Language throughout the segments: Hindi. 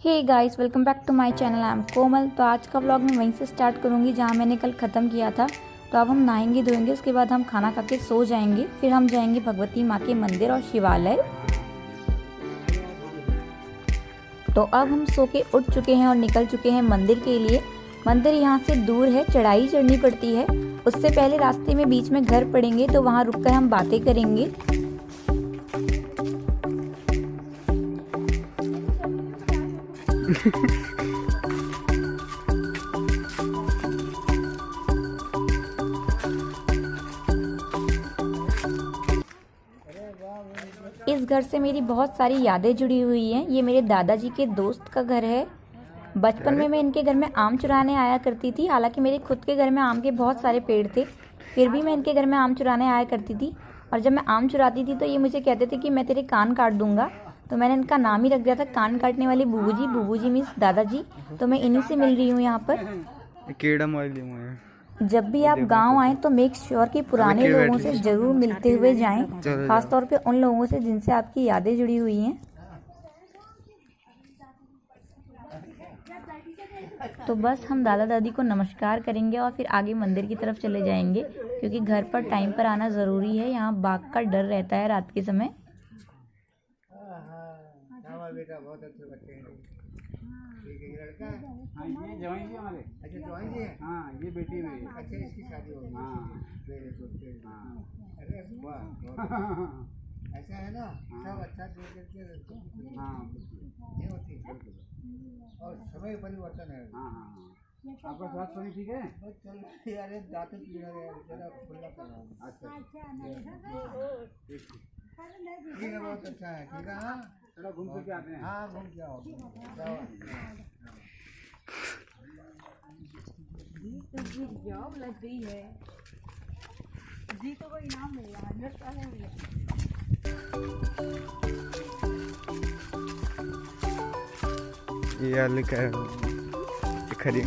Hey guys, welcome back to my channel. I am Komal. तो आज का व्लॉग मैं वहीं से स्टार्ट करूंगी जहां मैंने कल ख़त्म किया था। तो अब हम नहाएंगे धोएंगे, उसके बाद हम खाना खा के सो जाएंगे। फिर हम जाएंगे भगवती माँ के मंदिर और शिवालय। तो अब हम सो के उठ चुके हैं और निकल चुके हैं मंदिर के लिए। मंदिर यहाँ से दूर है, चढ़ाई चढ़नी पड़ती है। उससे पहले रास्ते में बीच में घर पड़ेंगे, तो वहाँ रुक कर हम बातें करेंगे। इस घर से मेरी बहुत सारी यादें जुड़ी हुई हैं। ये मेरे दादाजी के दोस्त का घर है। बचपन में मैं इनके घर में आम चुराने आया करती थी। हालांकि मेरे खुद के घर में आम के बहुत सारे पेड़ थे, फिर भी मैं इनके घर में आम चुराने आया करती थी। और जब मैं आम चुराती थी तो ये मुझे कहते थे कि मैं तेरे कान काट दूंगा। तो मैंने इनका नाम ही रख दिया था कान काटने वाली बूबू जी। बूबू जी मीन्स दादाजी। तो मैं इन्हीं से मिल रही हूँ यहाँ पर। जब भी आप गांव आएँ तो मेक श्योर कि पुराने लोगों से जरूर मिलते हुए जाएं, खासतौर पे उन लोगों से जिनसे आपकी यादें जुड़ी हुई हैं। तो बस हम दादा दादी को नमस्कार करेंगे और फिर आगे मंदिर की तरफ चले जाएंगे, क्योंकि घर पर टाइम पर आना ज़रूरी है। यहाँ बाघ का डर रहता है रात के समय। बेटा बहुत अच्छे बच्चे हैं। ठीक है, ये लड़का है। हाँ, ये जवाई जी हमारे। अच्छा, जवाई जी है। हाँ, ये बेटी मेरी। अच्छा, इसकी शादी हो गई। हाँ, मेरे सोचते। हाँ, अरे वाह, ऐसा है ना। सब अच्छा देख करके। हाँ, ये होती है और समय परिवर्तन है। हाँ हाँ हाँ। आपका स्वास्थ्य पानी ठीक है? चल यार, दांत पीड़ा है, जरा खुला कर रहा हूँ। अच्छा, ठीक है, बहुत अच्छा है। ठीक है, हाँ, थोड़ा घूम के आते हैं। हाँ, घूम के आओ। जॉब लग गई है जी, तो कोई इनाम मिलेगा। 100 साल है। ये आलू का खरी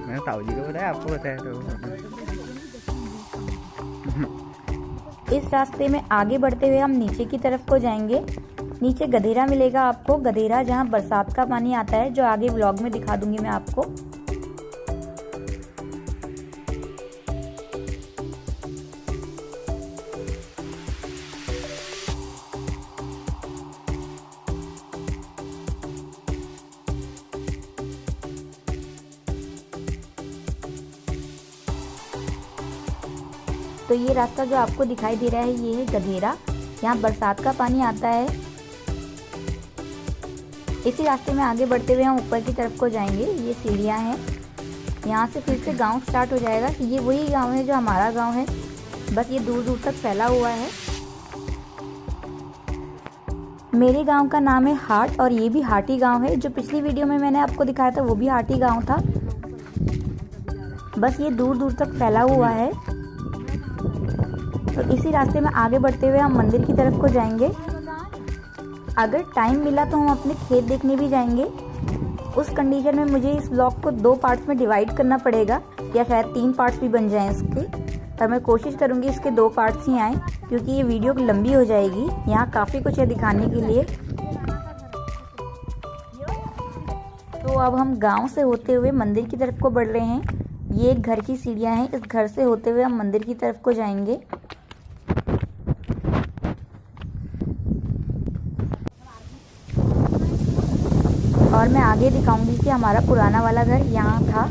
मैं ताऊ जी को बताया, आपको बताया तो। इस रास्ते में आगे बढ़ते हुए हम नीचे की तरफ को जाएंगे। नीचे गधेरा मिलेगा आपको, गधेरा जहाँ बरसात का पानी आता है, जो आगे व्लॉग में दिखा दूंगी मैं आपको। तो ये रास्ता जो आपको दिखाई दे रहा है, ये है गधेरा। यहाँ बरसात का पानी आता है। इसी रास्ते में आगे बढ़ते हुए हम ऊपर की तरफ को जाएंगे। ये सीढ़ियाँ हैं। यहाँ से फिर से गांव स्टार्ट हो जाएगा। ये वही गांव है जो हमारा गांव है, बस ये दूर दूर तक फैला हुआ है। मेरे गांव का नाम है हाट और ये भी हाटी गांव है। जो पिछली वीडियो में मैंने आपको दिखाया था वो भी हाटी गांव था। बस ये दूर दूर तक फैला हुआ है। तो इसी रास्ते में आगे बढ़ते हुए हम मंदिर की तरफ को जाएंगे। अगर टाइम मिला तो हम अपने खेत देखने भी जाएंगे। उस कंडीशन में मुझे इस ब्लॉग को 2 पार्ट्स में डिवाइड करना पड़ेगा, या शायद 3 पार्ट्स भी बन जाएं इसके। पर मैं कोशिश करूंगी इसके 2 पार्ट्स ही आएँ, क्योंकि ये वीडियो लंबी हो जाएगी। यहाँ काफ़ी कुछ है दिखाने के लिए। तो अब हम गाँव से होते हुए मंदिर की तरफ को बढ़ रहे हैं। ये एक घर की सीढ़ियाँ हैं। इस घर से होते हुए हम मंदिर की तरफ को जाएंगे। और मैं आगे दिखाऊंगी कि हमारा पुराना वाला घर यहाँ था,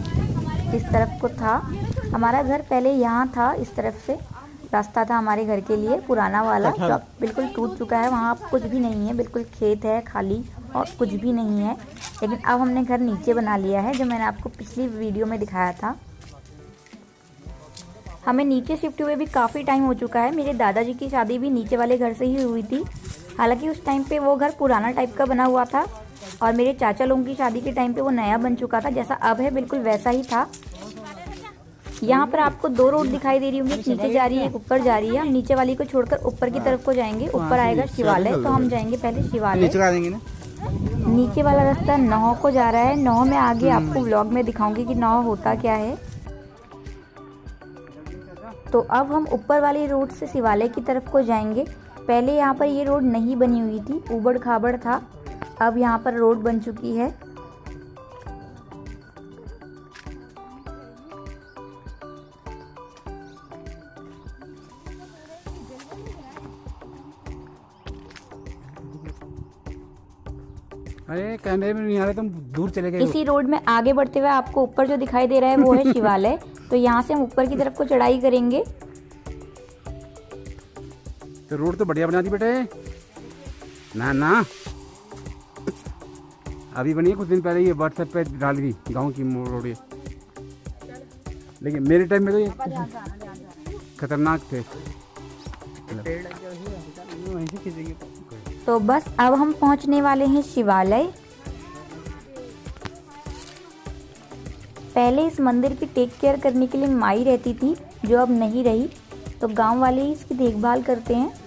इस तरफ को था। हमारा घर पहले यहाँ था, इस तरफ से रास्ता था हमारे घर के लिए, पुराना वाला, जो अब बिल्कुल टूट चुका है। वहाँ अब कुछ भी नहीं है, बिल्कुल खेत है खाली और कुछ भी नहीं है। लेकिन अब हमने घर नीचे बना लिया है, जो मैंने आपको पिछली वीडियो में दिखाया था। हमें नीचे शिफ्ट हुए भी काफ़ी टाइम हो चुका है। मेरे दादाजी की शादी भी नीचे वाले घर से ही हुई थी। हालांकि उस टाइम पे वो घर पुराना टाइप का बना हुआ था, और मेरे चाचा लोगों की शादी के टाइम पे वो नया बन चुका था। जैसा अब है बिल्कुल वैसा ही था। यहाँ पर आपको 2 रोड दिखाई दे रही होंगी, एक नीचे जा रही है, एक ऊपर जा रही है। हम नीचे वाली को छोड़कर ऊपर की तरफ को जाएंगे। ऊपर आएगा शिवालय, तो हम जाएंगे पहले शिवालय। नीचे वाला रास्ता नौ को जा रहा है। नौ में आगे आपको व्लॉग में दिखाऊंगी कि नौ होता क्या है। तो अब हम ऊपर वाली रोड से शिवालय की तरफ को जाएंगे। पहले यहाँ पर ये रोड नहीं बनी हुई थी, ऊबड़ खाबड़ था। अब यहाँ पर रोड बन चुकी है। अरे कैमरे में नहीं आ रहे, तुम दूर चले गए। इसी रोड में आगे बढ़ते हुए आपको ऊपर जो दिखाई दे रहा है वो है शिवालय। तो यहाँ से हम ऊपर की तरफ को चढ़ाई करेंगे। तो रोड तो बढ़िया बना दी बेटे। ना ना अभी बनी है, कुछ दिन पहले ये व्हाट्सएप पे डाल दी गांव की रोड ये, लेकिन मेरे टाइम में तो ये खतरनाक थे। तो बस अब हम पहुंचने वाले हैं शिवालय। पहले इस मंदिर की टेक केयर करने के लिए माई रहती थी, जो अब नहीं रही, तो गांव वाले ही इसकी देखभाल करते हैं।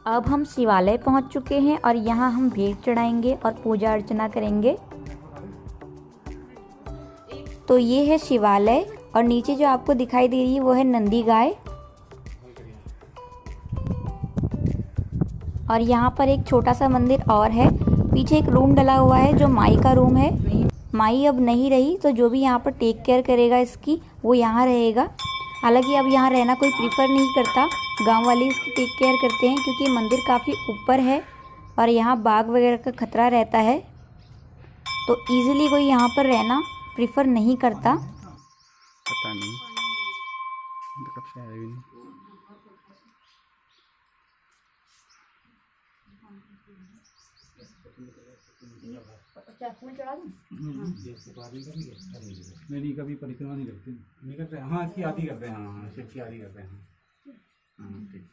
अब हम शिवालय पहुंच चुके हैं और यहाँ हम भेंट चढ़ाएंगे और पूजा अर्चना करेंगे। तो ये है शिवालय और नीचे जो आपको दिखाई दे रही है वो है नंदी गाय। और यहाँ पर एक छोटा सा मंदिर और है। पीछे एक रूम डला हुआ है जो माई का रूम है। माई अब नहीं रही, तो जो भी यहाँ पर टेक केयर करेगा इसकी वो यहाँ रहेगा। हालांकि अब यहाँ रहना कोई प्रीफर नहीं करता, गांव वाले इसकी टेक केयर करते हैं, क्योंकि मंदिर काफ़ी ऊपर है और यहाँ बाघ वगैरह का खतरा रहता है, तो इजीली कोई यहाँ पर रहना प्रीफर नहीं करता। पता नहीं कब से आया भी नहीं। नहीं कभी परिक्रमा नहीं करते, नहीं करते। हाँ इसकी आदि करते हैं। हाँ शिव की आदि करते हैं। हाँ ठीक।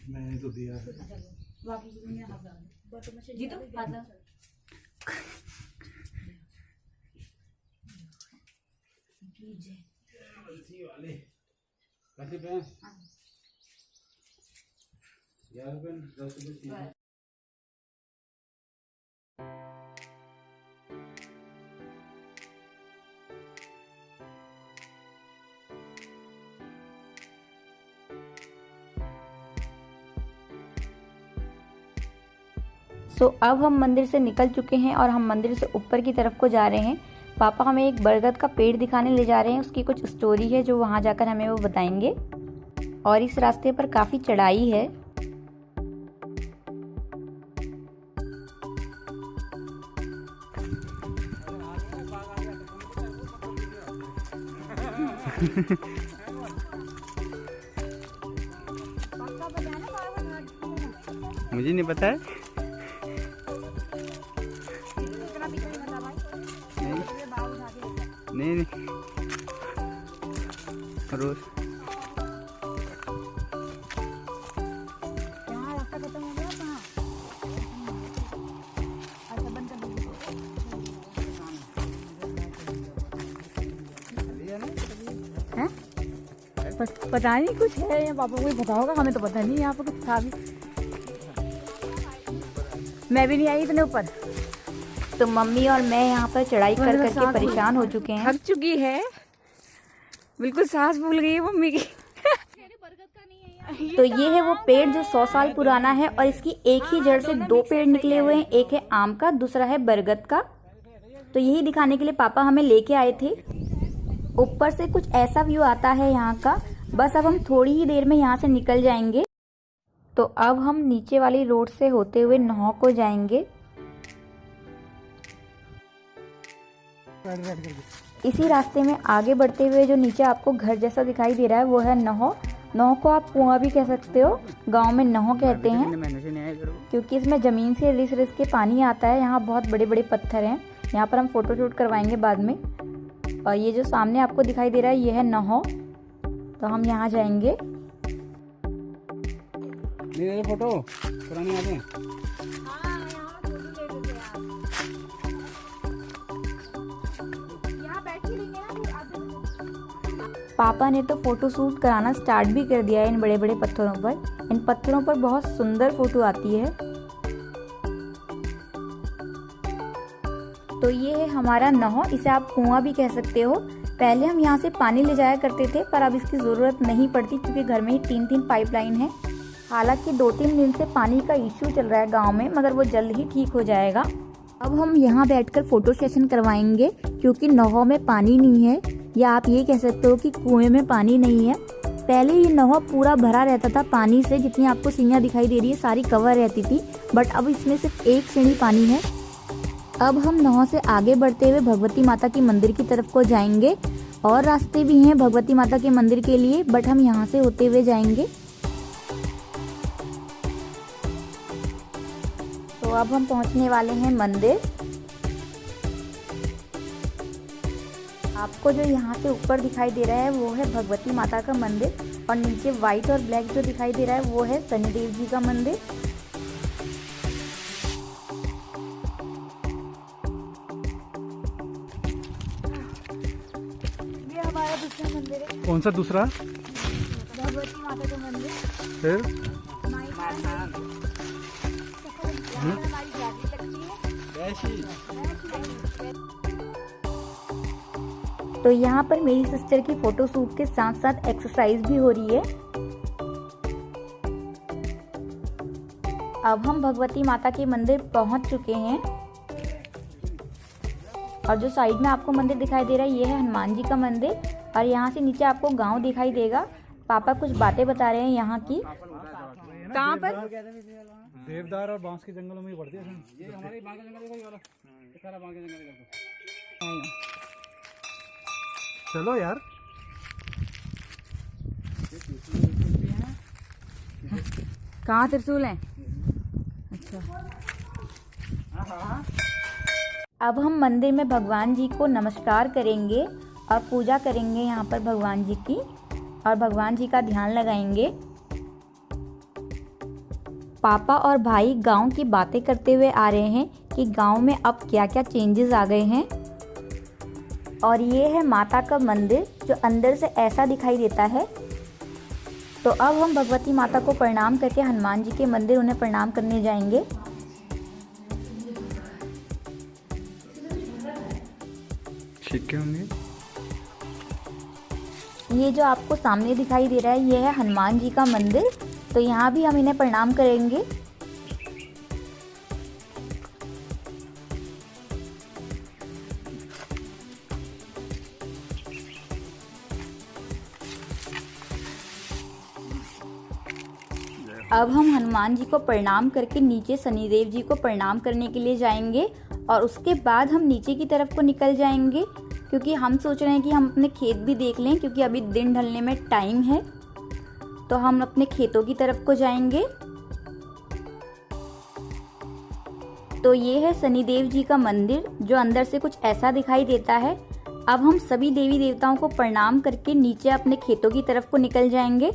मैंने तो दिया जी। तो कैसे पे 11 रुपये 10 रुपये। अब हम मंदिर से निकल चुके हैं और हम मंदिर से ऊपर की तरफ को जा रहे हैं। पापा हमें एक बरगद का पेड़ दिखाने ले जा रहे हैं, उसकी कुछ स्टोरी है जो वहाँ जाकर हमें वो बताएंगे। और इस रास्ते पर काफ़ी चढ़ाई है। मुझे नहीं पता है। नहीं रोज पता नहीं कुछ है या पापा को ही पता होगा, हमें तो पता नहीं यहाँ पर कुछ था भी। मैं भी नहीं आई इतने ऊपर। तो मम्मी और मैं यहाँ पर चढ़ाई कर करके परेशान हो चुके हैं, थक चुकी है, बिल्कुल सांस भूल गई है मम्मी की। तो ये है वो पेड़ जो 100 साल पुराना है और इसकी एक ही जड़ से 2 पेड़ निकले हुए हैं, एक है आम का, दूसरा है बरगद का। तो यही दिखाने के लिए पापा हमें लेके आए थे। ऊपर से कुछ ऐसा व्यू आता है यहाँ का। बस अब हम थोड़ी ही देर में यहाँ से निकल जाएंगे। तो अब हम नीचे वाली रोड से होते हुए नहौ को जाएंगे। इसी रास्ते में आगे बढ़ते हुए जो नीचे आपको घर जैसा दिखाई दे रहा है वो है नहौ। नहौ को आप कुआं भी कह सकते हो, गांव में नहौ कहते हैं, क्योंकि इसमें ज़मीन से रिस रिस के पानी आता है। यहाँ बहुत बड़े बड़े पत्थर हैं। यहाँ पर हम फोटो शूट करवाएंगे बाद में। और ये जो सामने आपको दिखाई दे रहा है ये है नहौ। तो हम यहाँ जाएंगे। ले ले फोटो पुरानी यादें। पापा ने तो फोटो शूट कराना स्टार्ट भी कर दिया है इन बड़े बड़े पत्थरों पर। इन पत्थरों पर बहुत सुंदर फोटो आती है। तो ये है हमारा नहौ, इसे आप कुआं भी कह सकते हो। पहले हम यहाँ से पानी ले जाया करते थे, पर अब इसकी ज़रूरत नहीं पड़ती क्योंकि घर में ही 3 पाइपलाइन है। हालांकि 2-3 दिन से पानी का इश्यू चल रहा है गांव में, मगर वो जल्द ही ठीक हो जाएगा। अब हम यहाँ बैठकर फोटो सेशन करवाएंगे क्योंकि नहौ में पानी नहीं है, या आप ये कह सकते हो कि कुएं में पानी नहीं है। पहले ये नहौ पूरा भरा रहता था पानी से, जितनी आपको सीढ़ियाँ दिखाई दे रही है सारी कवर रहती थी, बट अब इसमें सिर्फ एक सीढ़ी पानी है। अब हम नहौ से आगे बढ़ते हुए भगवती माता के मंदिर की तरफ को जाएंगे, और रास्ते भी हैं भगवती माता के मंदिर के लिए, बट हम यहाँ से होते हुए जाएंगे। तो अब हम पहुँचने वाले हैं मंदिर। आपको जो यहाँ से ऊपर दिखाई दे रहा है वो है भगवती माता का मंदिर, और नीचे व्हाइट और ब्लैक जो दिखाई दे रहा है वो है शनिदेव जी का मंदिर। ये हमारा दूसरा मंदिर है। कौन सा दूसरा? भगवती माता का मंदिर। फिर तो यहाँ पर मेरी सिस्टर की फोटो शूट के साथ साथ एक्सरसाइज भी हो रही है। अब हम भगवती माता के मंदिर पहुँच चुके हैं, और जो साइड में आपको मंदिर दिखाई दे रहा है ये है हनुमान जी का मंदिर, और यहाँ से नीचे आपको गांव दिखाई देगा। पापा कुछ बातें बता रहे हैं यहाँ की। कहाँ पर? देवदार और बांस के जंगलों में पड़ती है। ये हमारे बांस के जंगल वाला, ये सारा बांस के जंगल का। चलो यार, कहाँ त्रिशूल है? अच्छा। अब हम मंदिर में भगवान जी को नमस्कार करेंगे और पूजा करेंगे यहाँ पर भगवान जी की, और भगवान जी का ध्यान लगाएंगे। पापा और भाई गांव की बातें करते हुए आ रहे हैं कि गांव में अब क्या क्या चेंजेस आ गए हैं। और ये है माता का मंदिर जो अंदर से ऐसा दिखाई देता है। तो अब हम भगवती माता को प्रणाम करके हनुमान जी के मंदिर उन्हें प्रणाम करने जाएंगे। ठीक है होंगे। ये जो आपको सामने दिखाई दे रहा है ये है हनुमान जी का मंदिर, तो यहाँ भी हम इन्हें प्रणाम करेंगे। अब हम हनुमान जी को प्रणाम करके नीचे शनिदेव जी को प्रणाम करने के लिए जाएंगे, और उसके बाद हम नीचे की तरफ को निकल जाएंगे क्योंकि हम सोच रहे हैं कि हम अपने खेत भी देख लें, क्योंकि अभी दिन ढलने में टाइम है। तो हम अपने खेतों की तरफ को जाएंगे। तो ये है शनिदेव जी का मंदिर जो अंदर से कुछ ऐसा दिखाई देता है। अब हम सभी देवी देवताओं को प्रणाम करके नीचे अपने खेतों की तरफ को निकल जाएंगे।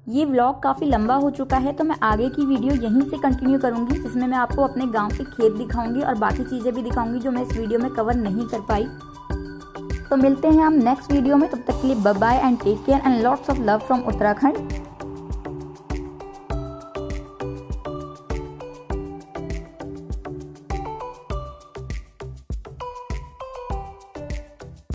ये व्लॉग काफ़ी लंबा हो चुका है, तो मैं आगे की वीडियो यहीं से कंटिन्यू करूंगी, जिसमें मैं आपको अपने गांव के खेत दिखाऊंगी और बाकी चीज़ें भी दिखाऊंगी जो मैं इस वीडियो में कवर नहीं कर पाई। तो मिलते हैं हम नेक्स्ट वीडियो में, तब तक के लिए bye bye and take care and lots of love from Uttarakhand.